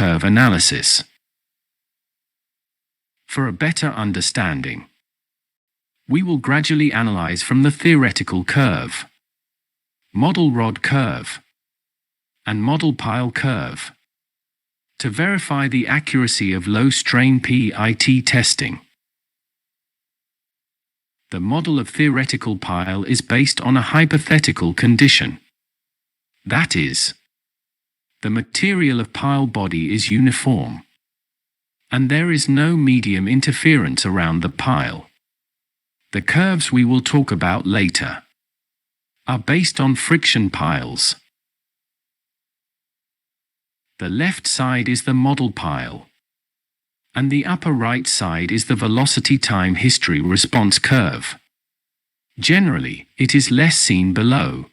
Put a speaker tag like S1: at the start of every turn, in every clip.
S1: curve analysis. For a better understanding, we will gradually analyze from the theoretical curve, model rod curve, and model pile curve to verify the accuracy of low-strain PIT testing. The model of theoretical pile is based on a hypothetical condition. That is, the material of pile body is uniform, and there is no medium interference around the pile. The curves we will talk about later are based on friction piles. The left side is the model pile, and the upper right side is the velocity time history response curve. Generally, it is less seen below,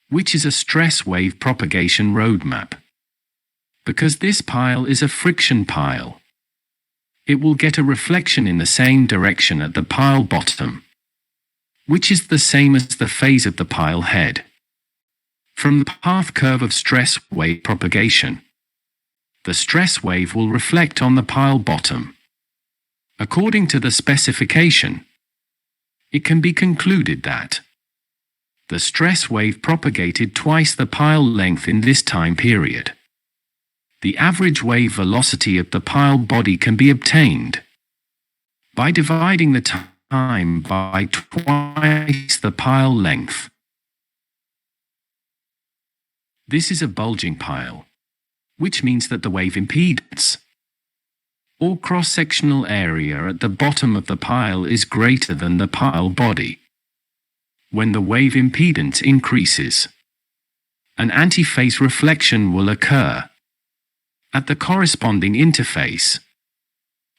S1: which is a stress wave propagation roadmap. Because this pile is a friction pile, it will get a reflection in the same direction at the pile bottom, which is the same as the phase of the pile head. From the path curve of stress wave propagation, the stress wave will reflect on the pile bottom. According to the specification, it can be concluded that the stress wave propagated twice the pile length in this time period. The average wave velocity of the pile body can be obtained by dividing the time by twice the pile length. This is a bulging pile, which means that the wave impedance, or cross-sectional area at the bottom of the pile, is greater than the pile body. When the wave impedance increases, an antiphase reflection will occur at the corresponding interface.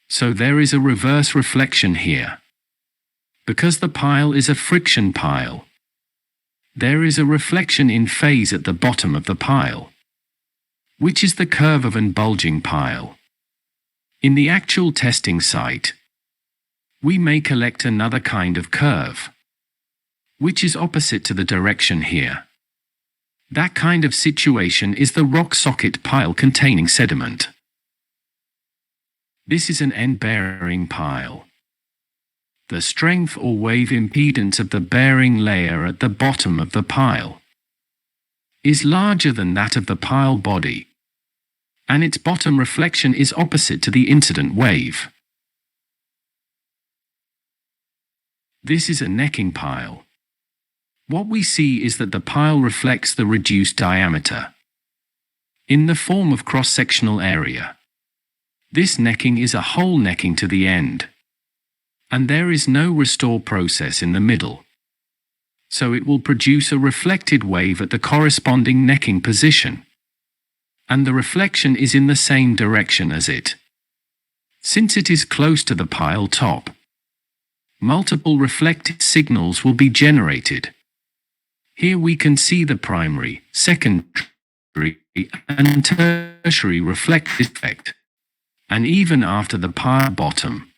S1: So there is a reverse reflection here. Because the pile is a friction pile, there is a reflection in phase at the bottom of the pile, which is the curve of an bulging pile. In the actual testing site, we may collect another kind of curve, which is opposite to the direction here. That kind of situation is the rock socket pile containing sediment. This is an end-bearing pile. The strength or wave impedance of the bearing layer at the bottom of the pile is larger than that of the pile body, and its bottom reflection is opposite to the incident wave. This is a necking pile. What we see is that the pile reflects the reduced diameter in the form of cross-sectional area. This necking is a whole necking to the end, and there is no restore process in the middle. So it will produce a reflected wave at the corresponding necking position, and the reflection is in the same direction as it. Since it is close to the pile top, multiple reflected signals will be generated. Here we can see the primary, secondary, and tertiary reflected effect. And even after the pile bottom,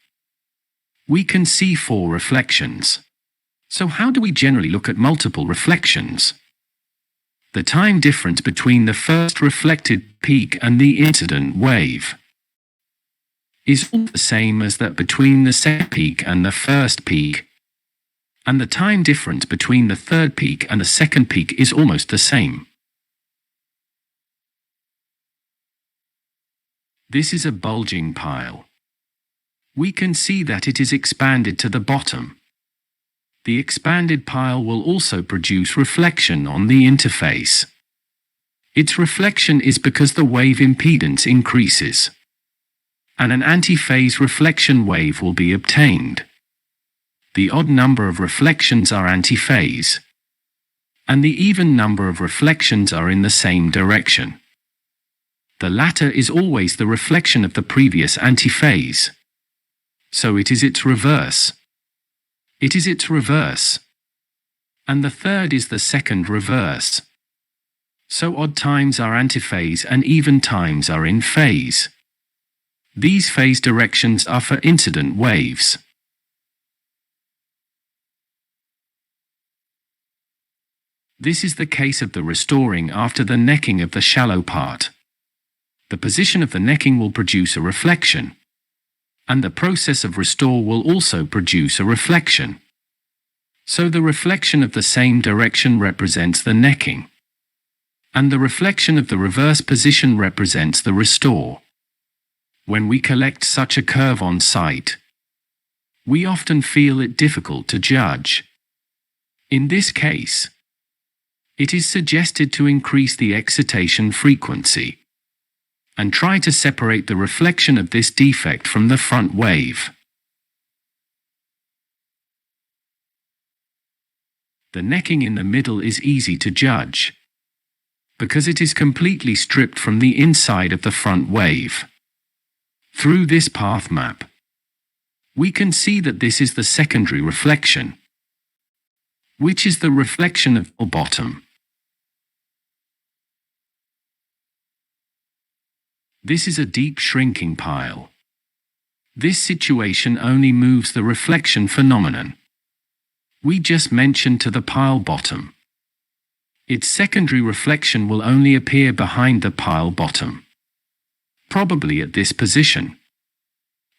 S1: we can see 4 reflections. So how do we generally look at multiple reflections? The time difference between the first reflected peak and the incident wave is all the same as that between the second peak and the first peak, and the time difference between the third peak and the second peak is almost the same. This is a bulging pile. We can see that it is expanded to the bottom. The expanded pile will also produce reflection on the interface. Its reflection is because the wave impedance increases, and an antiphase reflection wave will be obtained. The odd number of reflections are antiphase, and the even number of reflections are in the same direction. The latter is always the reflection of the previous antiphase, so it is its reverse. It is its reverse. And the third is the second reverse. So odd times are antiphase and even times are in phase. These phase directions are for incident waves. This is the case of the restoring after the necking of the shallow part. The position of the necking will produce a reflection, and the process of restore will also produce a reflection. So the reflection of the same direction represents the necking, and the reflection of the reverse position represents the restore. When we collect such a curve on site, we often feel it difficult to judge. In this case, it is suggested to increase the excitation frequency and try to separate the reflection of this defect from the front wave. The necking in the middle is easy to judge, because it is completely stripped from the inside of the front wave. Through this path map, we can see that this is the secondary reflection, which is the reflection of the bottom. This is a deep shrinking pile. This situation only moves the reflection phenomenon we just mentioned to the pile bottom. Its secondary reflection will only appear behind the pile bottom, probably at this position.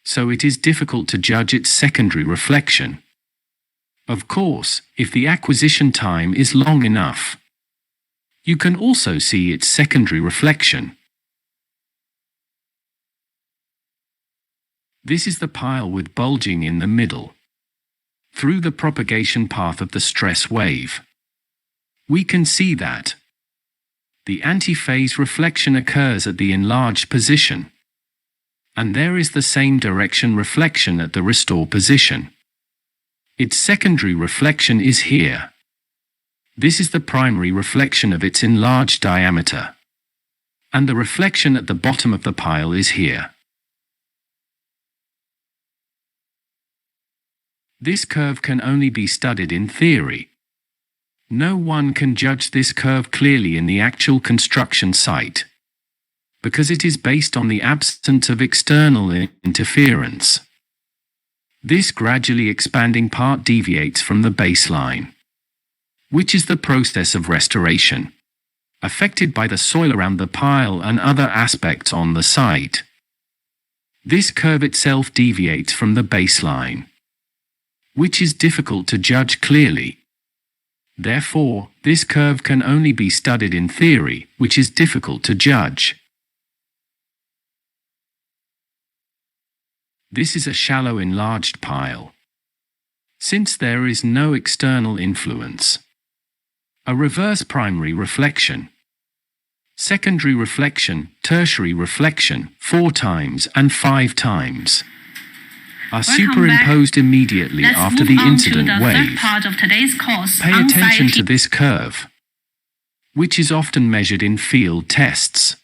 S1: So it is difficult to judge its secondary reflection. Of course, if the acquisition time is long enough, you can also see its secondary reflection. This is the pile with bulging in the middle. Through the propagation path of the stress wave, we can see that the antiphase reflection occurs at the enlarged position, and there is the same direction reflection at the restore position. Its secondary reflection is here. This is the primary reflection of its enlarged diameter, and the reflection at the bottom of the pile is here. This curve can only be studied in theory. No one can judge this curve clearly in the actual construction site, because it is based on the absence of external interference. This gradually expanding part deviates from the baseline, which is the process of restoration, affected by the soil around the pile and other aspects on the site. This curve itself deviates from the baseline, which is difficult to judge clearly. Therefore, this curve can only be studied in theory, which is difficult to judge. This is a shallow enlarged pile. Since there is no external influence, a reverse primary reflection, secondary reflection, tertiary reflection 4 times and 5 times are superimposed immediately after the incident wave. Pay attention to this curve, which is often measured in field tests.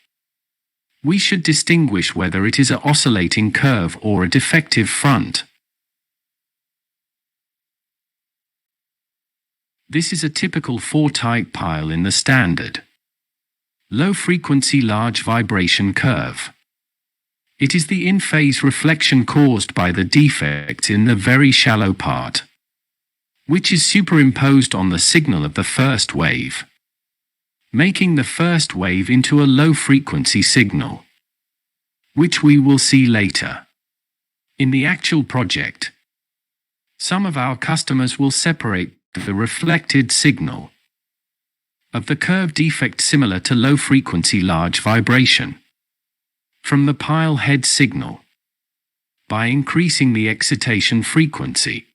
S1: We should distinguish whether it is an oscillating curve or a defective front. This is a typical 4-type pile in the standard low-frequency large vibration curve. It is the in-phase reflection caused by the defect in the very shallow part, which is superimposed on the signal of the first wave, making the first wave into a low-frequency signal, which we will see later. In the actual project, some of our customers will separate the reflected signal of the curve defect similar to low-frequency large vibration from the pile head signal by increasing the excitation frequency.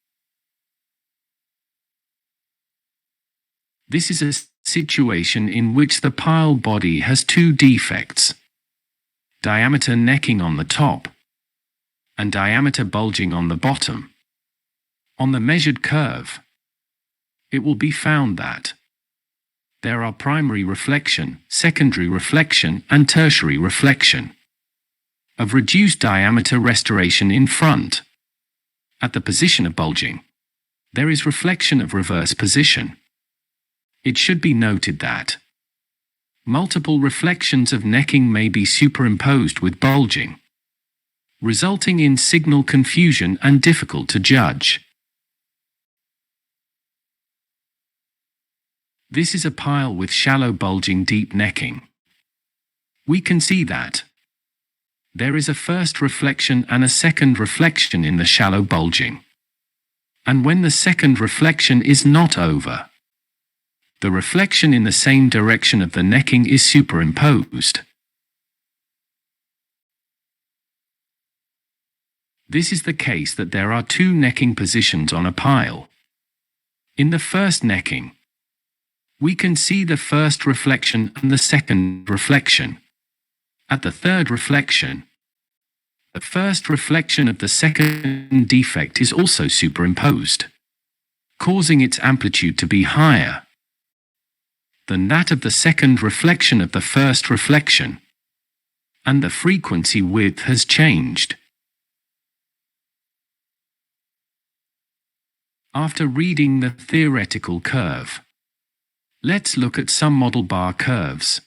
S1: This is a situation in which the pile body has 2 defects: diameter necking on the top and diameter bulging on the bottom. On the measured curve, it will be found that there are primary reflection, secondary reflection, and tertiary reflection of reduced diameter restoration in front. At the position of bulging, there is reflection of reverse position. It should be noted that multiple reflections of necking may be superimposed with bulging, resulting in signal confusion and difficult to judge. This is a pile with shallow bulging deep necking. We can see that There is a first reflection and a second reflection in the shallow bulging. And when the second reflection is not over, the reflection in the same direction of the necking is superimposed. This is the case that there are two necking positions on a pile. In the first necking, we can see the first reflection and the second reflection. At the third reflection, the first reflection of the second defect is also superimposed, causing its amplitude to be higher than that of the second reflection of the first reflection, and the frequency width has changed. After reading the theoretical curve, let's look at some model bar curves.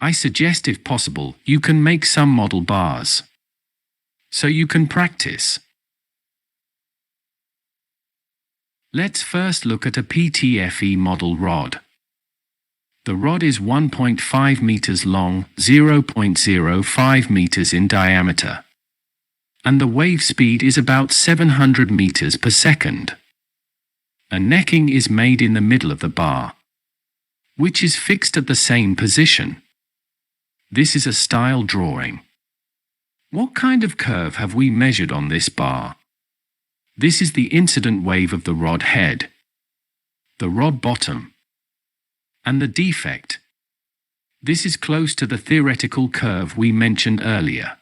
S1: I suggest, if possible, you can make some model bars, so you can practice. Let's first look at a Ptfe Model Rod. The rod is 1.5 meters long, 0.05 meters in diameter, and the wave speed is about 700 meters per second. A necking is made in the middle of the bar, which is fixed at the same position. This is a style drawing. What kind of curve have we measured on this bar? This is the incident wave of the rod head, the rod bottom, and the defect. This is close to the theoretical curve we mentioned earlier.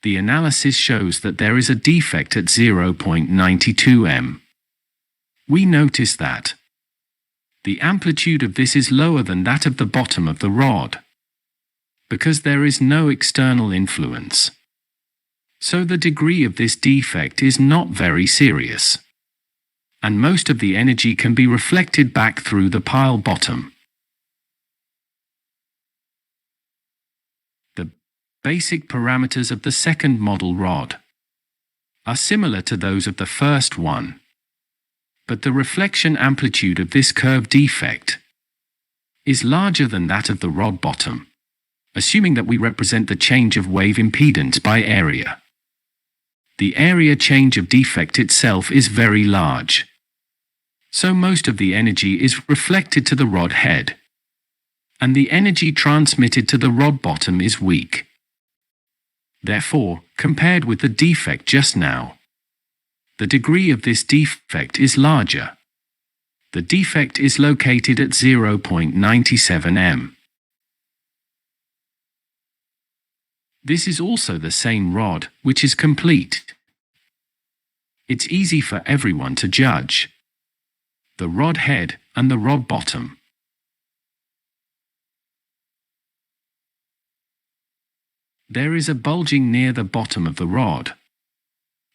S1: The analysis shows that there is a defect at 0.92 m. We notice that the amplitude of this is lower than that of the bottom of the rod, because there is no external influence. So the degree of this defect is not very serious, and most of the energy can be reflected back through the pile bottom. The basic parameters of the second model rod are similar to those of the first one, but the reflection amplitude of this curve defect is larger than that of the rod bottom, assuming that we represent the change of wave impedance by area. The area change of defect itself is very large, so most of the energy is reflected to the rod head, and the energy transmitted to the rod bottom is weak. Therefore, compared with the defect just now, the degree of this defect is larger. The defect is located at 0.97 m. This is also the same rod, which is complete. It's easy for everyone to judge the rod head and the rod bottom. There is a bulging near the bottom of the rod,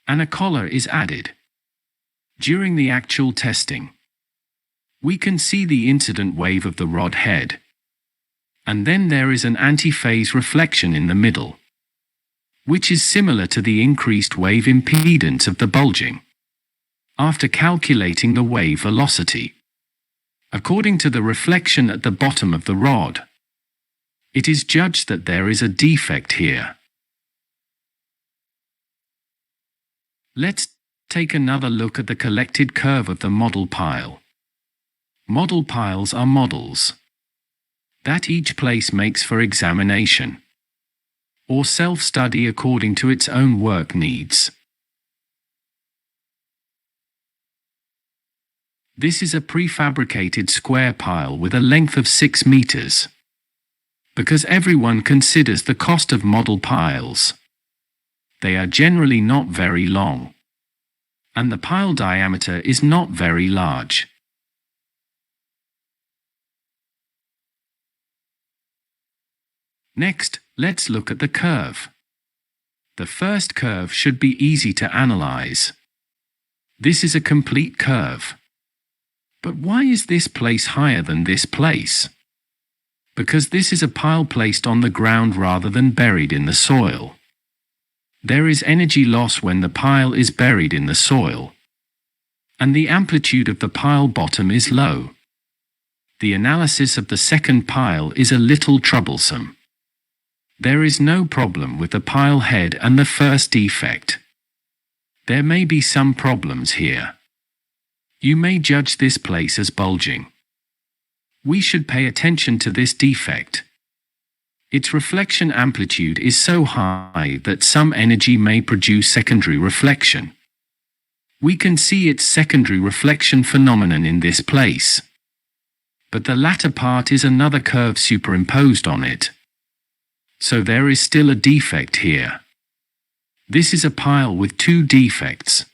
S1: and a collar is added. During the actual testing, we can see the incident wave of the rod head, and then there is an antiphase reflection in the middle, which is similar to the increased wave impedance of the bulging. After calculating the wave velocity, according to the reflection at the bottom of the rod, it is judged that there is a defect here. Let's take another look at the collected curve of the model pile. Model piles are models that each place makes for examination or self-study according to its own work needs. This is a prefabricated square pile with a length of 6 meters. Because everyone considers the cost of model piles, they are generally not very long, and the pile diameter is not very large. Next, let's look at the curve. The first curve should be easy to analyze. This is a complete curve. But why is this place higher than this place? Because this is a pile placed on the ground rather than buried in the soil. There is energy loss when the pile is buried in the soil, and the amplitude of the pile bottom is low. The analysis of the second pile is a little troublesome. There is no problem with the pile head and the first defect. There may be some problems here. You may judge this place as bulging. We should pay attention to this defect. Its reflection amplitude is so high that some energy may produce secondary reflection. We can see its secondary reflection phenomenon in this place. But the latter part is another curve superimposed on it. So there is still a defect here. This is a pile with two defects.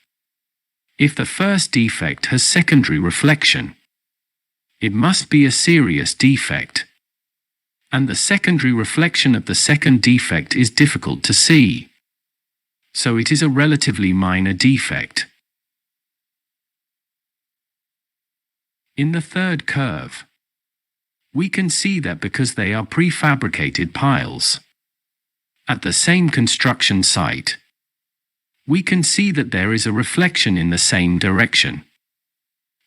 S1: If the first defect has secondary reflection, it must be a serious defect. And the secondary reflection of the second defect is difficult to see. So it is a relatively minor defect. In the third curve, we can see that because they are prefabricated piles at the same construction site, we can see that there is a reflection in the same direction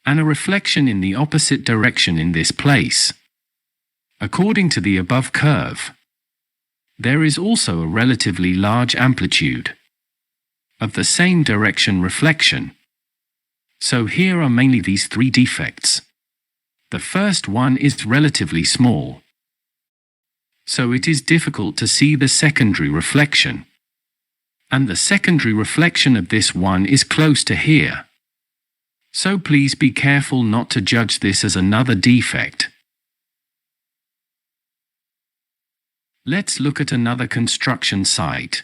S1: and a reflection in the opposite direction in this place. According to the above curve, there is also a relatively large amplitude of the same direction reflection. So here are mainly these three defects. The first one is relatively small, so it is difficult to see the secondary reflection. And the secondary reflection of this one is close to here. So please be careful not to judge this as another defect. Let's look at another construction site.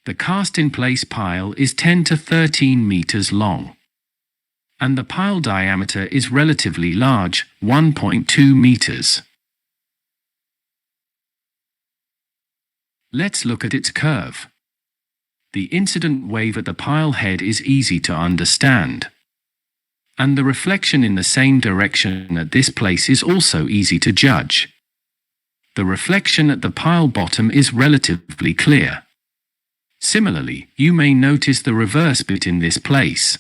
S1: The cast-in-place pile is 10 to 13 meters long. And the pile diameter is relatively large, 1.2 meters. Let's look at its curve. The incident wave at the pile head is easy to understand. And the reflection in the same direction at this place is also easy to judge. The reflection at the pile bottom is relatively clear. Similarly, you may notice the reverse bit in this place.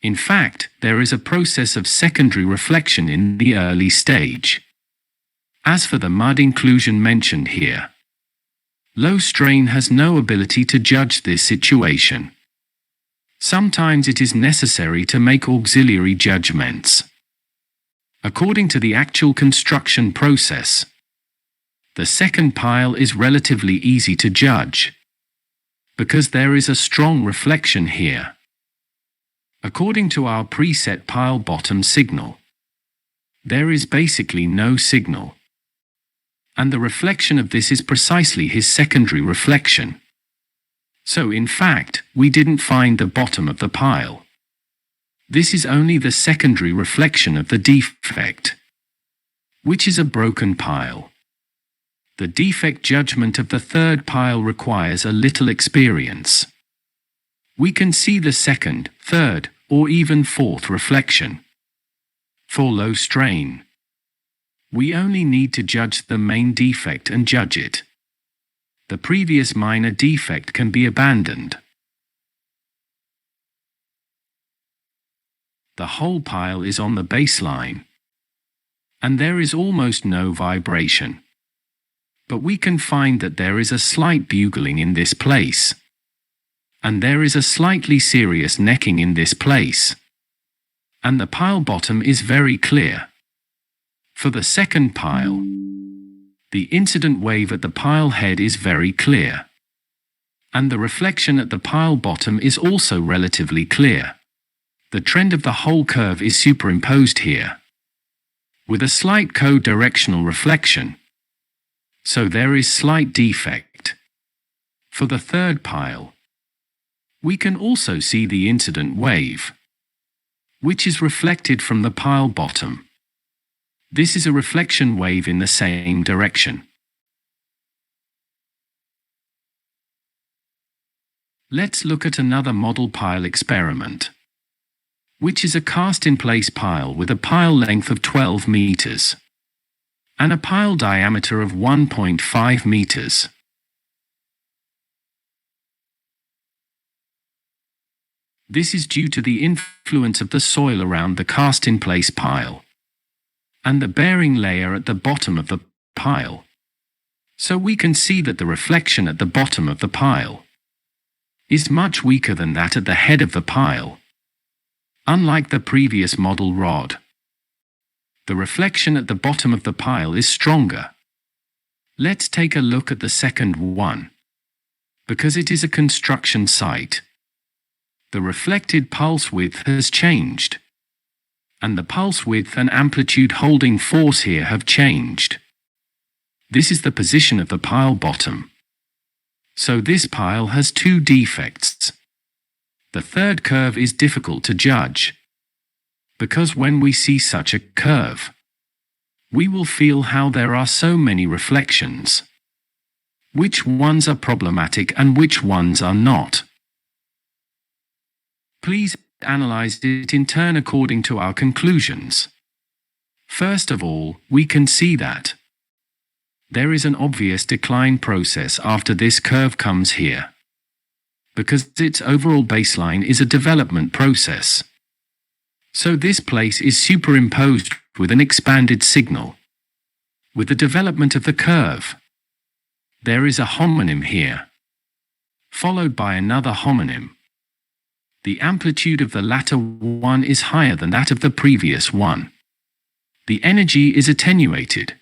S1: In fact, there is a process of secondary reflection in the early stage. As for the mud inclusion mentioned here, low strain has no ability to judge this situation. Sometimes it is necessary to make auxiliary judgments. According to the actual construction process, the second pile is relatively easy to judge, because there is a strong reflection here. According to our preset pile bottom signal, there is basically no signal. And the reflection of this is precisely his secondary reflection. So in fact, we didn't find the bottom of the pile. This is only the secondary reflection of the defect, which is a broken pile. The defect judgment of the third pile requires a little experience. We can see the second, third, or even fourth reflection. For low strain, we only need to judge the main defect and judge it. The previous minor defect can be abandoned. The whole pile is on the baseline, and there is almost no vibration. But we can find that there is a slight bugling in this place, and there is a slightly serious necking in this place, and the pile bottom is very clear. For the second pile, the incident wave at the pile head is very clear, and the reflection at the pile bottom is also relatively clear. The trend of the whole curve is superimposed here, with a slight co-directional reflection. So there is slight defect. For the third pile, we can also see the incident wave, which is reflected from the pile bottom. This is a reflection wave in the same direction. Let's look at another model pile experiment, which is a cast-in-place pile with a pile length of 12 meters and a pile diameter of 1.5 meters. This is due to the influence of the soil around the cast-in-place pile and the bearing layer at the bottom of the pile. So we can see that the reflection at the bottom of the pile is much weaker than that at the head of the pile. Unlike the previous model rod, the reflection at the bottom of the pile is stronger. Let's take a look at the second one. Because it is a construction site, the reflected pulse width has changed, and the pulse width and amplitude holding force here have changed. This is the position of the pile bottom. So this pile has two defects. The third curve is difficult to judge, because when we see such a curve, we will feel how there are so many reflections. Which ones are problematic and which ones are not? Please analyze it in turn according to our conclusions. First of all, we can see that there is an obvious decline process after this curve comes here, because its overall baseline is a development process. So this place is superimposed with an expanded signal. With the development of the curve, there is a homonym here, followed by another homonym. The amplitude of the latter one is higher than that of the previous one. The energy is attenuated,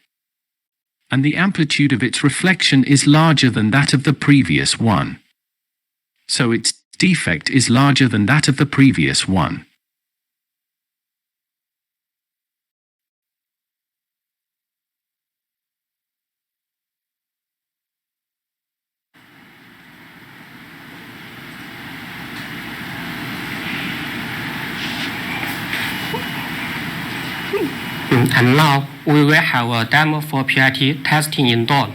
S1: and the amplitude of its reflection is larger than that of the previous one. So its defect is larger than that of the previous one.
S2: And now we will have a demo for PIT testing indoor.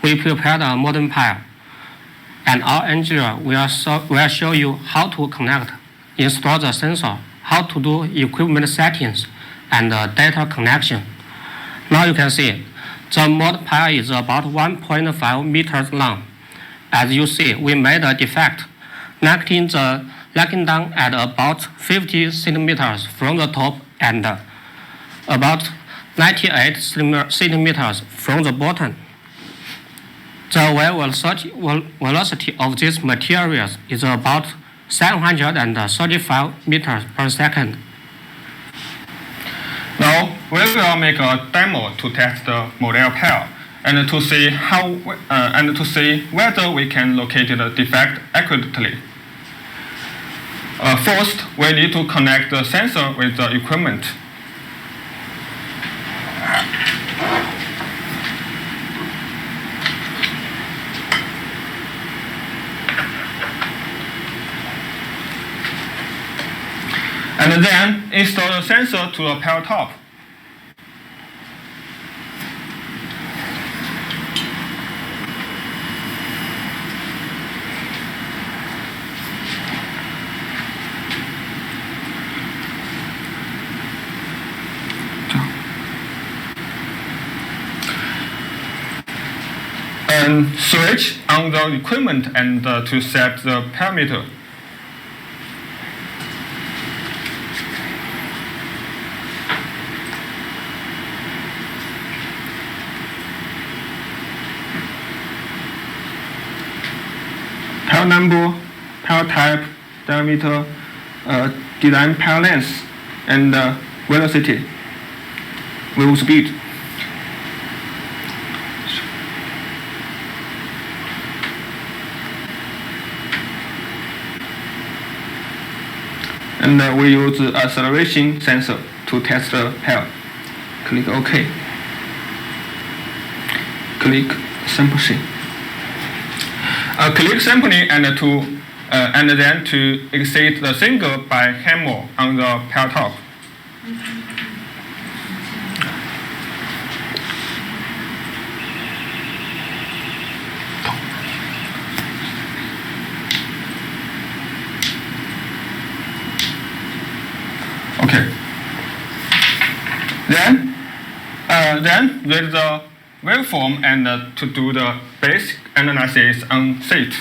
S2: We prepared a modern pile, and our engineer will show you how to connect, install the sensor, how to do equipment settings, and data connection. Now you can see the mod pile is about 1.5 meters long. As you see, we made a defect, locking down at about 50 centimeters from the top and about 98 centimeters from the bottom. The wave velocity of these materials is about 735 meters per second.
S3: Now we will make a demo to test the model pile and to see whether we can locate the defect accurately. First, we need to connect the sensor with the equipment. And then install the sensor to the pile top. And switch on the equipment and to set the parameter. Pile number, pile type, diameter, design pile length, and velocity, wave speed. And we use the acceleration sensor to test the pile. Click OK. Click sampling. Click sampling and then to exit the signal by hammer on the pile top. Okay. Then with the waveform and to do the basic analysis on seat.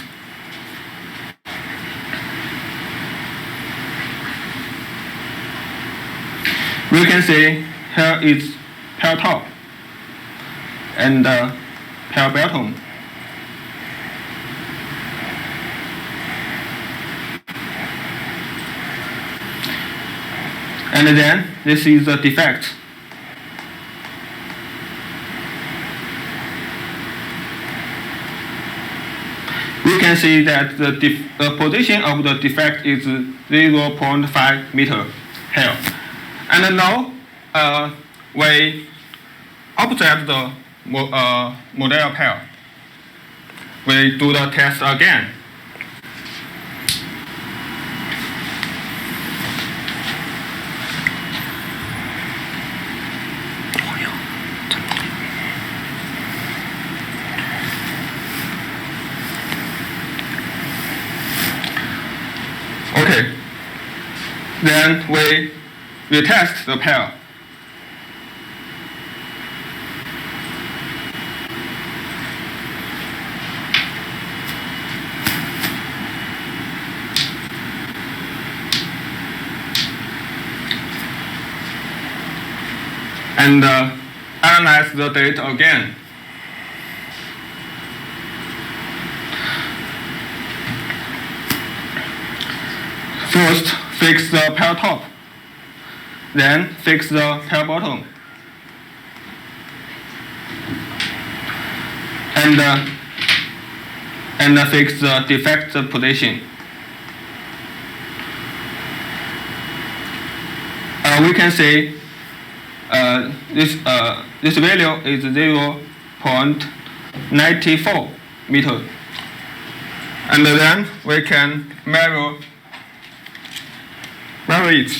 S3: We can see here is pile top, and pair bottom. And then this is the defect. We can see that the position of the defect is 0.5 meter here. And now we observe the model pair. We do the test again. Okay. Then we test the pair. And analyze the data again. First, fix the pair top. Then, fix the pair bottom. And fix the defect position. We can see this value is 0.94 meter. And then we can measure it.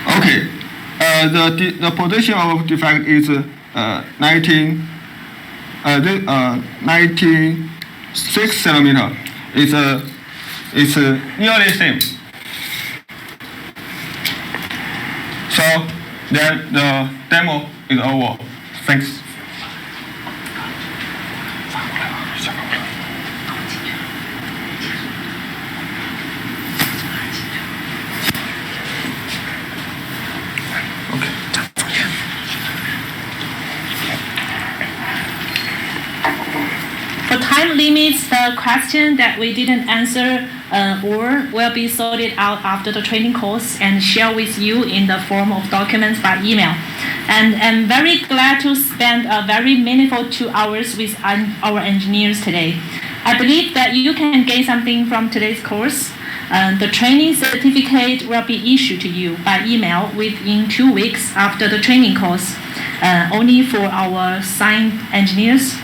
S3: Okay, the position of defect is 96 centimeter. It's nearly same. So then the demo is over. Thanks.
S4: For time limits, the question that we didn't answer or will be sorted out after the training course and share with you in the form of documents by email. And I'm very glad to spend a very meaningful 2 hours with our engineers today. I believe that you can gain something from today's course. The training certificate will be issued to you by email within 2 weeks after the training course, only for our signed engineers.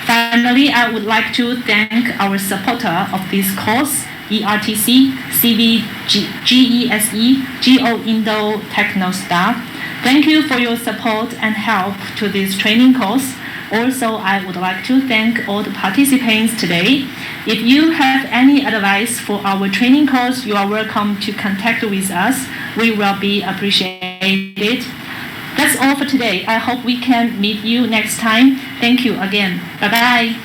S4: Finally, I would like to thank our supporter of this course, ERTC, CV, GESE, GO Indo Techno staff. Thank you for your support and help to this training course. Also, I would like to thank all the participants today. If you have any advice for our training course, you are welcome to contact with us. We will be appreciated. That's all for today. I hope we can meet you next time. Thank you again. Bye-bye.